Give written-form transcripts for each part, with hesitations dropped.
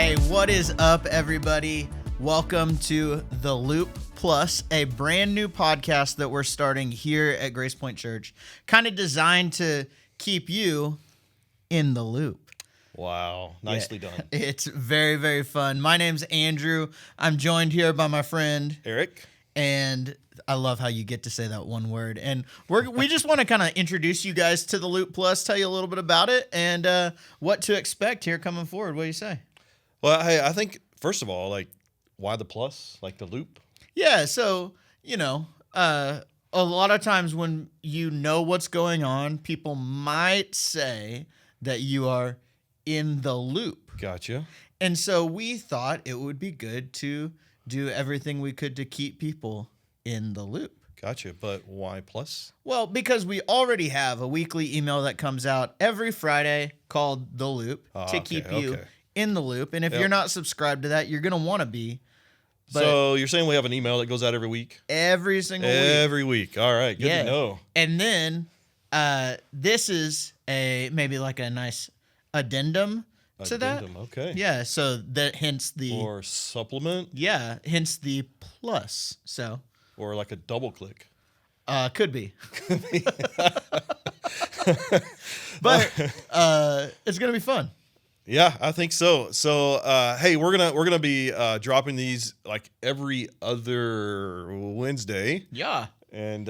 Hey, what is up, everybody? Welcome to The Loop Plus, a brand new podcast that we're starting here at Grace Point Church, kind of designed to keep you in the loop. Wow, nicely done. It's very, very fun. My name's Andrew. I'm joined here by my friend Eric? And I love how you get to say that one word. And we just want to kind of introduce you guys to The Loop Plus, tell you a little bit about it, and what to expect here coming forward. What do you say? Well, hey, I think, first of all, why the plus? Like the loop? Yeah, so, a lot of times when you know what's going on, people might say that you are in the loop. Gotcha. And so we thought it would be good to do everything we could to keep people in the loop. Gotcha. But why plus? Well, because we already have a weekly email that comes out every Friday called The Loop to keep you in the loop. And if you're not subscribed to that, you're going to want to be. But so you're saying we have an email that goes out every week? Every single week. Every week. All right. Good to know. And then this is maybe like a nice addendum to that. Okay. Yeah. So that hence the. Or supplement. Yeah. Hence the plus. So. Or like a double click. Could be. But it's gonna be fun. Yeah, I think so. So, hey, we're gonna be dropping these like every other Wednesday. Yeah. And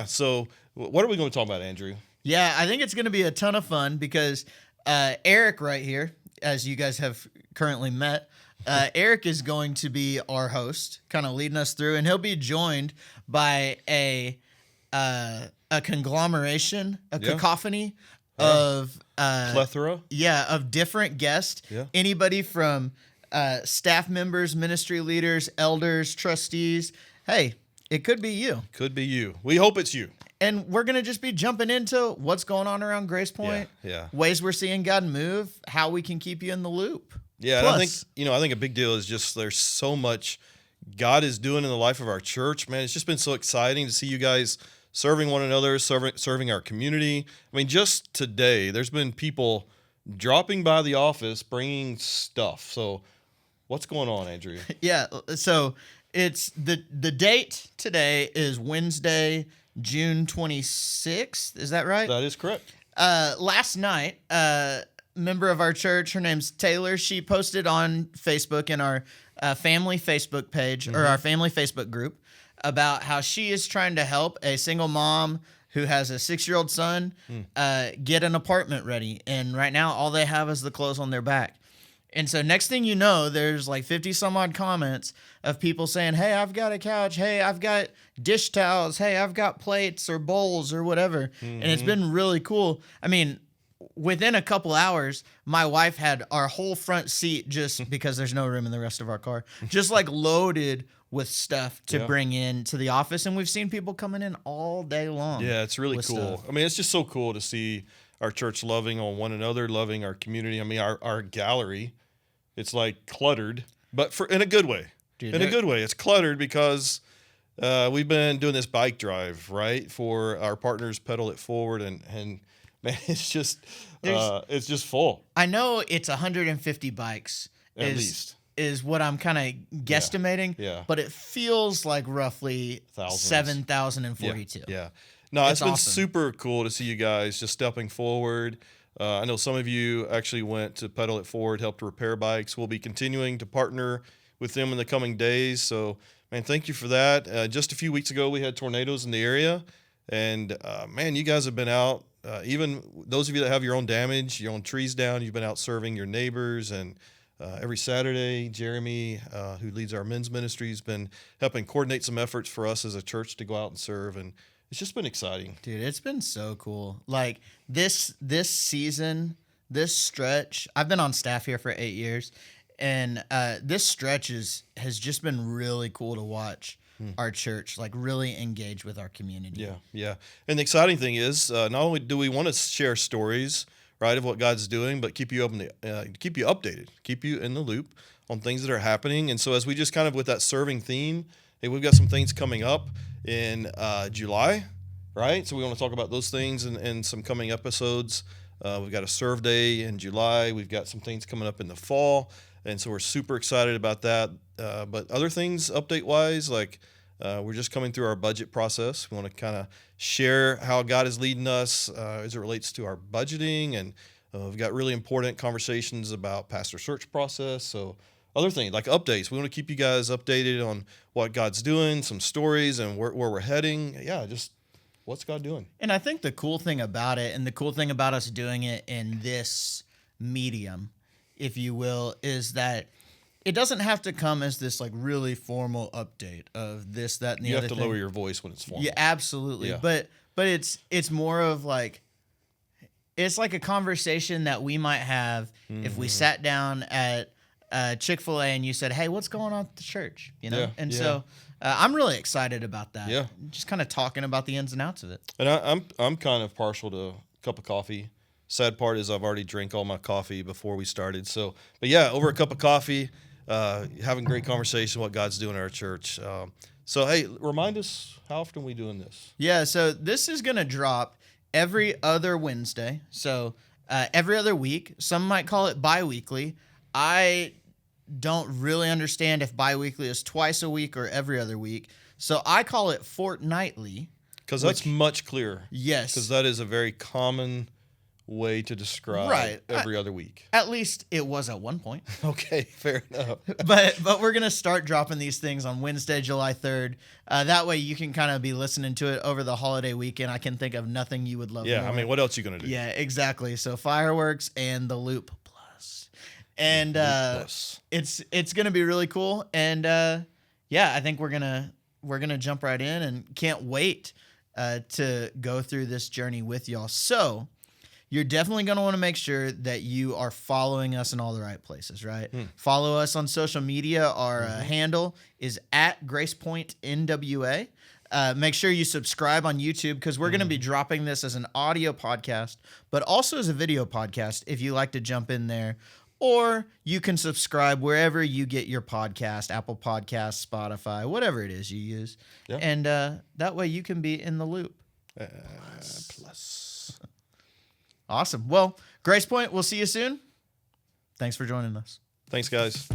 so what are we going to talk about, Andrew? Yeah, I think it's going to be a ton of fun because Eric right here, as you guys have currently met, Eric is going to be our host, kind of leading us through, and he'll be joined by a conglomeration, cacophony of plethora. Yeah, of different guests. Yeah. Anybody from staff members, ministry leaders, elders, trustees. Hey, it could be you. Could be you. We hope it's you. And we're going to just be jumping into what's going on around Grace Point. Yeah. Ways we're seeing God move, how we can keep you in the loop. Yeah, and I think a big deal is just there's so much God is doing in the life of our church. Man, it's just been so exciting to see you guys serving one another, serving our community. I mean, just today, there's been people dropping by the office bringing stuff. So what's going on, Andrew? Yeah, so it's the date today is Wednesday, June 26th. Is that right? That is correct. Last night, member of our church, her name's Taylor, she posted on Facebook in our family Facebook page, or our family Facebook group, about how she is trying to help a single mom who has a 6-year-old son get an apartment ready. And right now, all they have is the clothes on their back. And so next thing you know, there's like 50 some odd comments of people saying, hey, I've got a couch. Hey, I've got dish towels. Hey, I've got plates or bowls or whatever. And it's been really cool. I mean, within a couple hours, my wife had our whole front seat, just because there's no room in the rest of our car, just like loaded with stuff to bring in to the office. And we've seen people coming in all day long. Yeah, it's really cool. Stuff. I mean, it's just so cool to see our church loving on one another, loving our community. I mean, our gallery, it's like cluttered, but in a good way. Dude, in a good way. It's cluttered because we've been doing this bike drive, right, for our partners Pedal It Forward, and man, it's just full. I know it's 150 bikes. At least. Is what I'm kind of guesstimating. Yeah. But it feels like roughly Thousands. 7,042. Yeah. No, it's been awesome. super cool to see you guys just stepping forward. I know some of you actually went to Pedal It Forward, helped repair bikes. We'll be continuing to partner with them in the coming days. So, man, thank you for that. Just a few weeks ago, we had tornadoes in the area. And, man, you guys have been out. Even those of you that have your own damage, your own trees down, you've been out serving your neighbors. And every Saturday, Jeremy, who leads our men's ministry, has been helping coordinate some efforts for us as a church to go out and serve. And it's just been exciting. Dude, it's been so cool. Like this season, this stretch, I've been on staff here for 8 years, and this stretch has just been really cool to watch our church like really engage with our community. Yeah. And the exciting thing is, not only do we want to share stories, right, of what God's doing, but keep you updated, keep you in the loop on things that are happening. And so as we just kind of with that serving theme, hey, we've got some things coming up in July, right? So we want to talk about those things and some coming episodes. We've got a serve day in July. We've got some things coming up in the fall. And so we're super excited about that. But other things update wise, like we're just coming through our budget process. We want to kind of share how God is leading us as it relates to our budgeting. And we've got really important conversations about pastor search process. So other things like updates. We want to keep you guys updated on what God's doing, some stories, and where we're heading. Yeah, just what's God doing? And I think the cool thing about it, and the cool thing about us doing it in this medium, if you will, is that it doesn't have to come as this like really formal update of this, that, and the You other have to thing. lower your voice when it's formal. Yeah, absolutely. Yeah. But it's more of like, it's like a conversation that we might have if we sat down at Chick-fil-A and you said, "Hey, what's going on at the church?" You know, Yeah, and yeah. so I'm really excited about that. Yeah. Just kind of talking about the ins and outs of it. And I'm kind of partial to a cup of coffee. Sad part is I've already drank all my coffee before we started. So, but yeah, over a cup of coffee, having great conversation, what God's doing in our church. So hey, remind us, how often are we doing this? Yeah, so this is going to drop every other Wednesday. So every other week. Some might call it bi-weekly. I don't really understand if bi-weekly is twice a week or every other week. So I call it fortnightly. Because that's much clearer. Yes. Because that is a very common way to describe Right. every other week. At least it was at one point. Okay, fair enough. but we're going to start dropping these things on Wednesday, July 3rd. That way you can kind of be listening to it over the holiday weekend. I can think of nothing you would love Yeah, more. I mean, what else you going to do? Yeah, exactly. So fireworks and the Loop Plus. And Plus. it's going to be really cool. And yeah, I think we're going to jump right in and can't wait to go through this journey with y'all. So, you're definitely going to want to make sure that you are following us in all the right places, right? Follow us on social media. Our handle is at GracePointNWA. Make sure you subscribe on YouTube because we're going to be dropping this as an audio podcast, but also as a video podcast if you like to jump in there. Or you can subscribe wherever you get your podcast, Apple Podcasts, Spotify, whatever it is you use. Yeah. And that way you can be in the loop. Plus. Awesome. Well, Grace Point, we'll see you soon. Thanks for joining us. Thanks, guys.